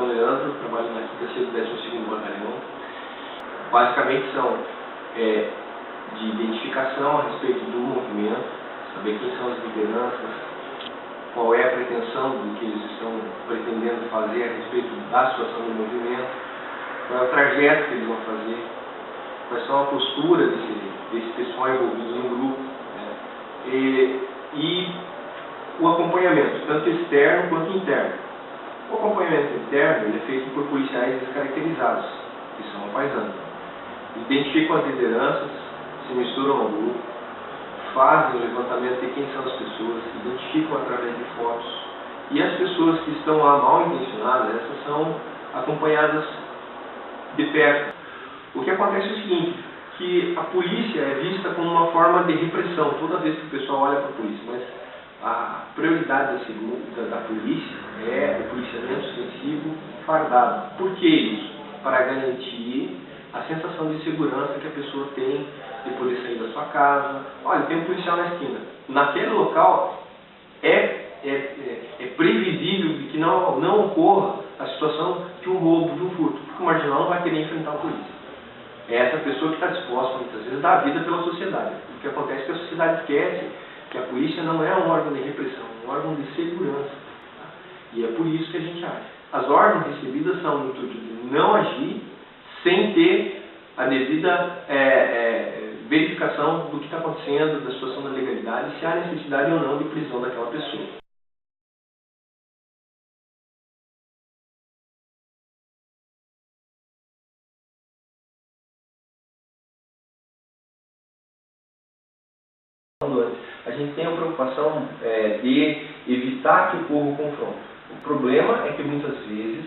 Capitão Leandro, trabalho na 5ª e 12º Batalhão. Basicamente são de identificação a respeito do movimento, saber quem são as lideranças, qual é a pretensão do que eles estão pretendendo fazer a respeito da situação do movimento, qual é o trajeto que eles vão fazer, quais são a postura desse pessoal envolvido no grupo, né? E o acompanhamento, tanto externo quanto interno. O acompanhamento interno ele é feito por policiais descaracterizados, que são paisanos. Identificam as lideranças, se misturam ao grupo, fazem o levantamento de quem são as pessoas, identificam através de fotos. E as pessoas que estão lá mal intencionadas, essas são acompanhadas de perto. O que acontece é o seguinte, que a polícia é vista como uma forma de repressão toda vez que o pessoal olha para a polícia, mas a prioridade da polícia é o policiamento sensível fardado. Por que isso? Para garantir a sensação de segurança que a pessoa tem de poder sair da sua casa. Olha, tem um policial na esquina. Naquele local é previsível que não ocorra a situação de um roubo, de um furto, porque o marginal não vai querer enfrentar a polícia. É essa pessoa que está disposta, muitas vezes, a dar a vida pela sociedade. O que acontece é que a sociedade esquece que a polícia não é um órgão de repressão, é um órgão de segurança. Tá? E é por isso que a gente age. As ordens recebidas são no intuito de não agir sem ter a devida verificação do que está acontecendo, da situação da legalidade, se há necessidade ou não de prisão daquela pessoa. A gente tem a preocupação de evitar que ocorra o confronto. O problema é que muitas vezes,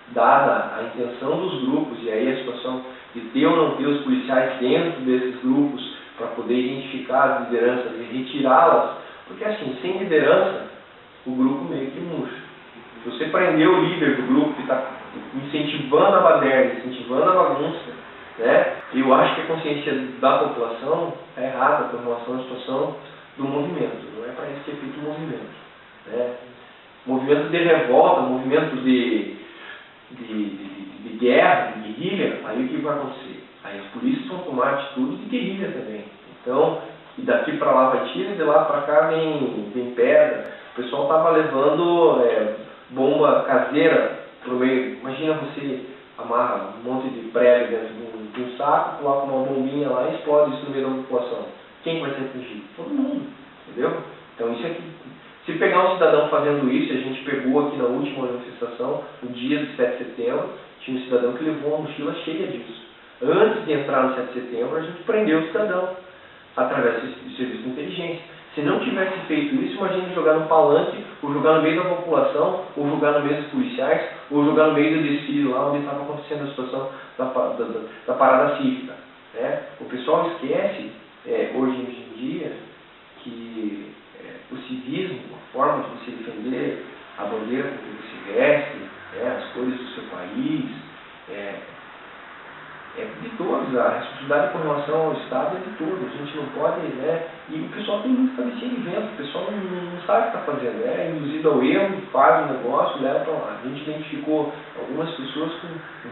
dada a intenção dos grupos, e aí a situação de ter ou não ter os policiais dentro desses grupos para poder identificar as lideranças e retirá-las, porque assim, sem liderança, o grupo meio que murcha. Se você prender o líder do grupo que está incentivando a baderna, incentivando a bagunça, né, eu acho que a consciência da população é errada com relação à situação do movimento. Não é para isso que é feito o movimento. Né? Movimento de revolta, movimento de guerra, de guerrilha, aí o que vai acontecer? Aí as polícias vão tomar atitude de guerrilha também. Então, e daqui para lá vai tiro, e de lá para cá vem pedra. O pessoal estava levando bomba caseira pro meio. Imagina você amarra um monte de prego dentro de um saco, coloca uma bombinha lá e explode isso no meio da população. Quem vai ser atingido? Todo mundo. Entendeu? Então isso aqui. Se pegar um cidadão fazendo isso, a gente pegou aqui na última manifestação, no dia do 7 de setembro, tinha um cidadão que levou uma mochila cheia disso. Antes de entrar no 7 de setembro, a gente prendeu o cidadão, através do serviço de inteligência. Se não tivesse feito isso, imagine jogar no palanque, ou jogar no meio da população, ou jogar no meio dos policiais, ou jogar no meio do desfile lá onde estava acontecendo a situação da parada cívica. Né? O pessoal esquece, hoje em dia, que o civismo, a forma de você defender a bandeira com que você veste, as cores do seu país, é de todos. A responsabilidade com relação ao Estado é de todos. A gente não pode, e o pessoal tem muito cabecinha de vento, o pessoal não sabe o que está fazendo, é induzido ao erro, faz o negócio, leva para lá. A gente identificou algumas pessoas com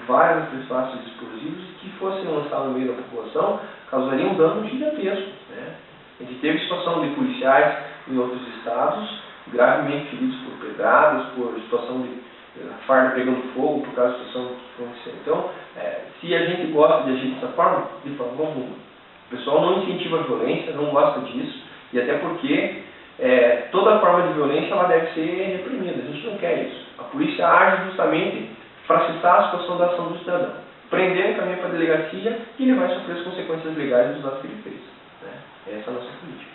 vários artefatos explosivos que fossem lançados no meio da população, causariam um dano gigantesco. Né? A gente teve situação de policiais em outros estados, gravemente feridos por pedradas, por situação de farda pegando fogo, por causa da situação que aconteceu. Então, se a gente gosta de agir dessa forma, de forma alguma. O pessoal não incentiva a violência, não gosta disso, e até porque toda forma de violência ela deve ser reprimida. A gente não quer isso. A polícia age justamente para cessar a situação da ação do cidadão. Prender, encaminhar para a delegacia e ele vai sofrer as consequências legais dos atos que ele fez. Né? Essa é a nossa política.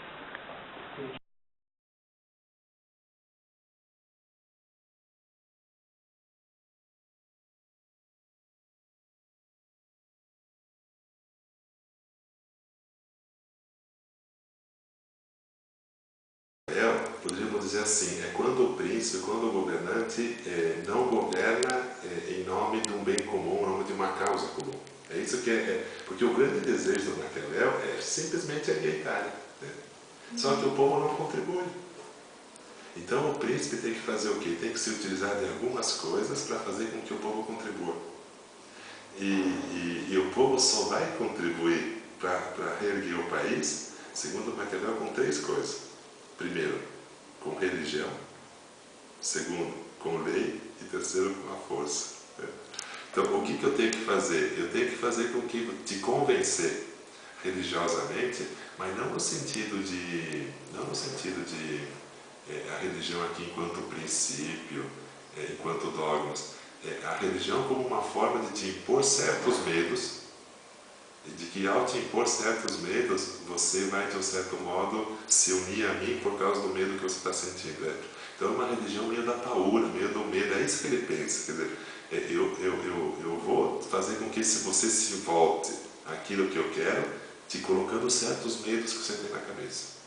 Poderíamos dizer assim, é quando o príncipe, quando o governante não governa em nome de um bem comum, em nome de uma causa comum. É isso que porque o grande desejo do Maquiavel é simplesmente a Itália. Né? Só que o povo não contribui. Então o príncipe tem que fazer o quê? Tem que se utilizar de algumas coisas para fazer com que o povo contribua. E o povo só vai contribuir para reerguer o país, segundo Maquiavel, com 3 coisas. Primeiro, com religião. Segundo, com lei. E terceiro, com a força. Então, o que eu tenho que fazer? Eu tenho que fazer com que te convencer religiosamente, mas não no sentido de a religião aqui enquanto princípio, enquanto dogmas. A religião como uma forma de te impor certos medos, e de que ao te impor certos medos, você vai, de um certo modo, se unir a mim por causa do medo que você está sentindo. Então é uma religião meio da paura, meio do medo, é isso que ele pensa. Quer dizer, eu vou fazer com que você se volte àquilo que eu quero, te colocando certos medos que você tem na cabeça.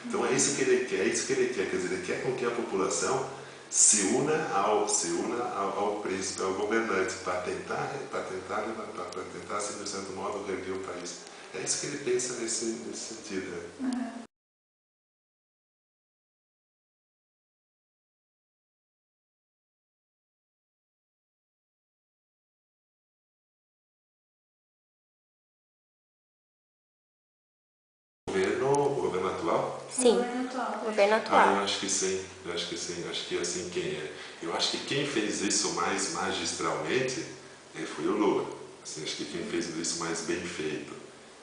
Então é isso que ele quer, quer dizer, ele quer com que a população se una ao príncipe, ao governante, para tentar assim, de certo modo, reerguer o país. É isso que ele pensa nesse sentido. O governo atual? Sim, governo atual. Eu acho que sim, acho que assim eu acho que quem fez isso mais magistralmente foi o Lula. Assim, acho que quem fez isso mais bem feito,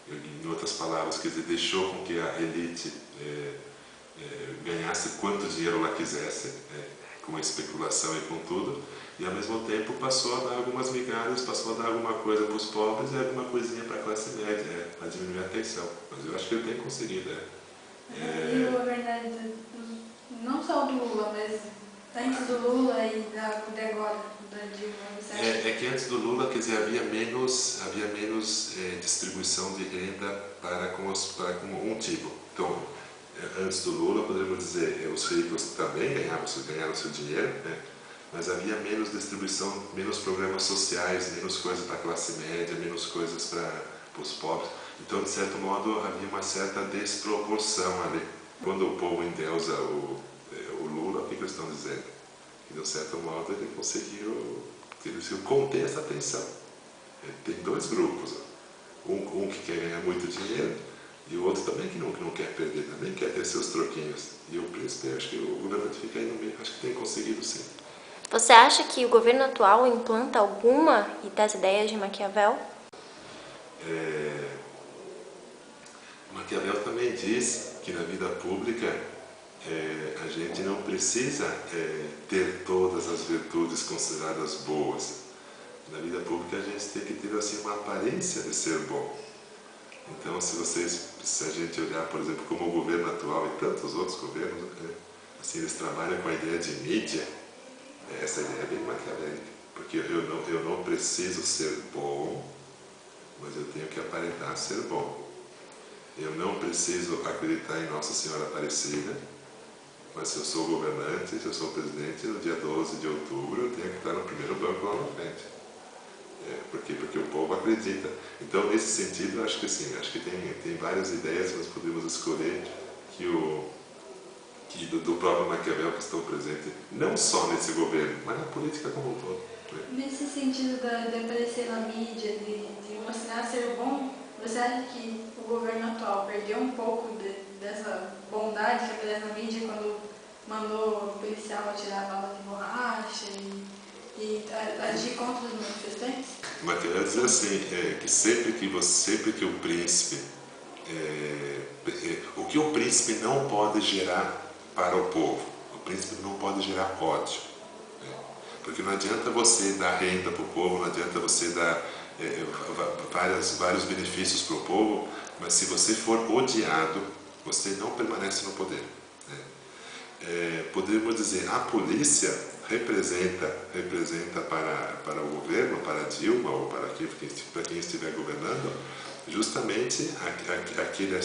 em outras palavras, quer dizer, deixou com que a elite ganhasse quanto dinheiro ela quisesse, com a especulação e com tudo, e ao mesmo tempo passou a dar algumas migalhas, passou a dar alguma coisa para os pobres e alguma coisinha para a classe média, para diminuir a tensão. Mas eu acho que ele tem conseguido. E o governante, não só do Lula, mas antes do Lula e de agora, da Dilma, você acha? É que antes do Lula, quer dizer, havia menos distribuição de renda para um tipo. Então, antes do Lula, poderíamos dizer, os ricos também ganharam seu dinheiro, mas havia menos distribuição, menos programas sociais, menos coisas para a classe média, menos coisas para os pobres. Então, de certo modo, havia uma certa desproporção ali. Quando o povo endeusa o Lula, o que eles estão dizendo? Que, de um certo modo, ele conseguiu conter essa tensão. Tem 2 grupos. Um que quer ganhar muito dinheiro e o outro também que não quer perder, também quer ter seus troquinhos. E o príncipe, acho que o governante fica aí no meio, acho que tem conseguido sim. Você acha que o governo atual implanta alguma das ideias de Maquiavel? Maquiavel também diz que na vida pública a gente não precisa ter todas as virtudes consideradas boas. Na vida pública a gente tem que ter assim uma aparência de ser bom. Então se a gente olhar, por exemplo, como o governo atual e tantos outros governos, assim, eles trabalham com a ideia de mídia, essa ideia é bem maquiavélica, porque eu não preciso ser bom, mas eu tenho que aparentar ser bom. Eu não preciso acreditar em Nossa Senhora Aparecida, mas se eu sou governante, se eu sou presidente, no dia 12 de outubro eu tenho que estar no primeiro banco lá na frente. Porque o povo acredita. Então, nesse sentido, acho que sim, acho que tem várias ideias que nós podemos escolher que do próprio Maquiavel que estão presentes, não só nesse governo, mas na política como um todo. Nesse sentido de aparecer na mídia, de mostrar ser bom, você acha que o governo atual perdeu um pouco dessa bondade que aparece na mídia quando mandou o policial atirar bala de borracha e agir contra os manifestantes? Maquiavel diz assim, que sempre que o príncipe, o que o príncipe não pode gerar para o povo, o príncipe não pode gerar ódio, porque não adianta você dar renda para o povo, não adianta você dar vários benefícios para o povo, mas se você for odiado, você não permanece no poder. Poderíamos dizer, a polícia representa para o governo, para Dilma ou para quem estiver governando, justamente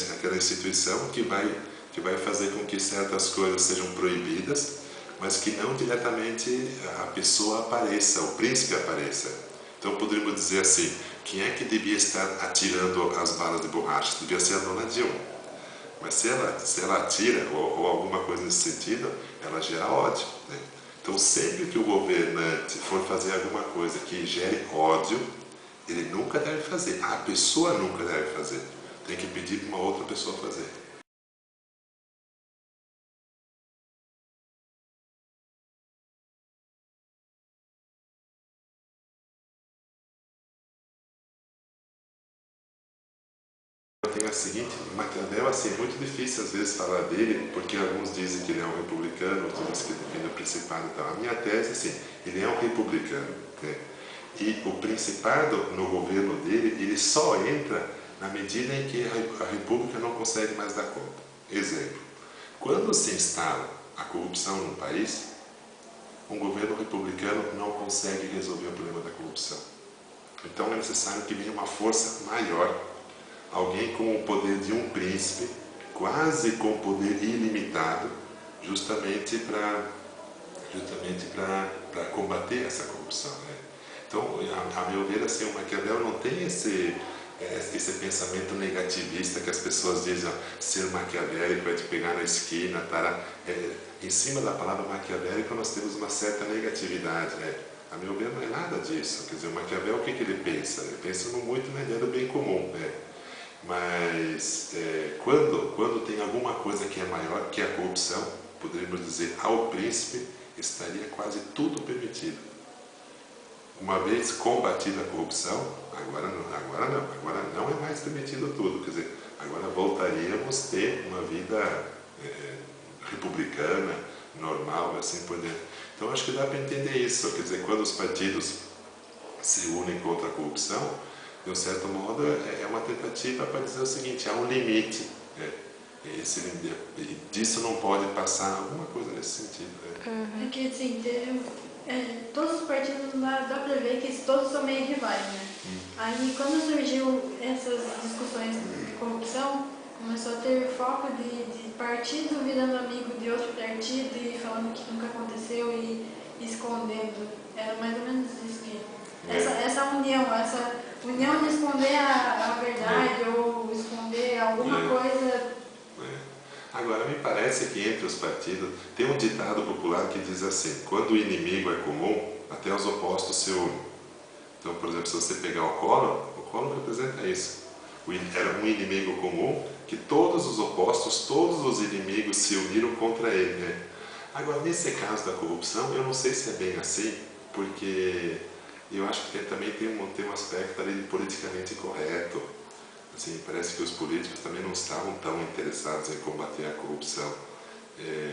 aquela instituição que vai fazer com que certas coisas sejam proibidas, mas que não diretamente a pessoa apareça, o príncipe apareça. Então poderíamos dizer assim, quem é que devia estar atirando as balas de borracha? Devia ser a dona Dilma. Mas se ela atira ou alguma coisa nesse sentido, ela gera ódio, né? Então, sempre que o governante for fazer alguma coisa que gere ódio, ele nunca deve fazer. A pessoa nunca deve fazer. Tem que pedir para uma outra pessoa fazer. Tem a seguinte, Maquiavel, assim, é muito difícil às vezes falar dele, porque alguns dizem que ele é um republicano, outros dizem que defende o principado e tal. A minha tese, assim, ele é um republicano, né? E o principado no governo dele, ele só entra na medida em que a república não consegue mais dar conta. Exemplo, quando se instala a corrupção no país, um governo republicano não consegue resolver o problema da corrupção. Então é necessário que venha uma força maior, alguém com o poder de um príncipe, quase com poder ilimitado, justamente para combater essa corrupção, né? Então, a meu ver, assim, o Maquiavel não tem esse pensamento negativista que as pessoas dizem, ó, ser maquiavélico é te pegar na esquina, tá? Em cima da palavra maquiavélico nós temos uma certa negatividade, né? A meu ver, não é nada disso. Quer dizer, o Maquiavel, o que ele pensa? Ele pensa muito na ideia do bem comum, né? Mas quando tem alguma coisa que é maior que a corrupção, poderíamos dizer, ao príncipe estaria quase tudo permitido. Uma vez combatida a corrupção, agora não é mais permitido tudo. Quer dizer, agora voltaríamos a ter uma vida republicana, normal, assim por dentro. Então acho que dá para entender isso. Quer dizer, quando os partidos se unem contra a corrupção, de um certo modo, é uma tentativa para dizer o seguinte, há um limite. Disso não pode passar alguma coisa nesse sentido. É que, assim, todos os partidos lá, dá para ver que todos são meio rivais, né? Aí, quando surgiu essas discussões de corrupção, começou a ter foco de partido virando amigo de outro partido e falando que nunca aconteceu e escondendo. Era mais ou menos isso que... Essa união de esconder a verdade ou esconder alguma coisa... Agora, me parece que entre os partidos tem um ditado popular que diz assim, quando o inimigo é comum, até os opostos se unem. Então, por exemplo, se você pegar o Collor representa isso. Era um inimigo comum que todos os opostos, todos os inimigos se uniram contra ele, né? Agora, nesse caso da corrupção, eu não sei se é bem assim, porque eu acho que também tem um aspecto ali de politicamente correto. Assim, parece que os políticos também não estavam tão interessados em combater a corrupção,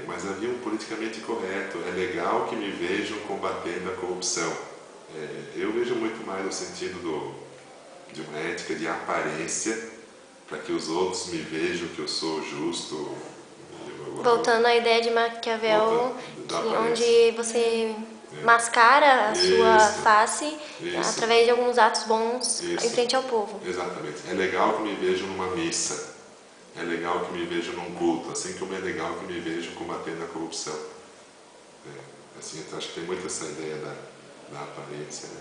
mas havia um politicamente correto. É legal que me vejam combatendo a corrupção. Eu vejo muito mais no sentido de uma ética de aparência, para que os outros me vejam que eu sou justo. Voltando à ideia de Maquiavel, onde você mascara a sua face através de alguns atos bons em frente ao povo. Exatamente. É legal que me vejam numa missa. É legal que me vejam num culto. Assim como é legal que me vejam combatendo a corrupção. Assim, então acho que tem muito essa ideia da aparência, né?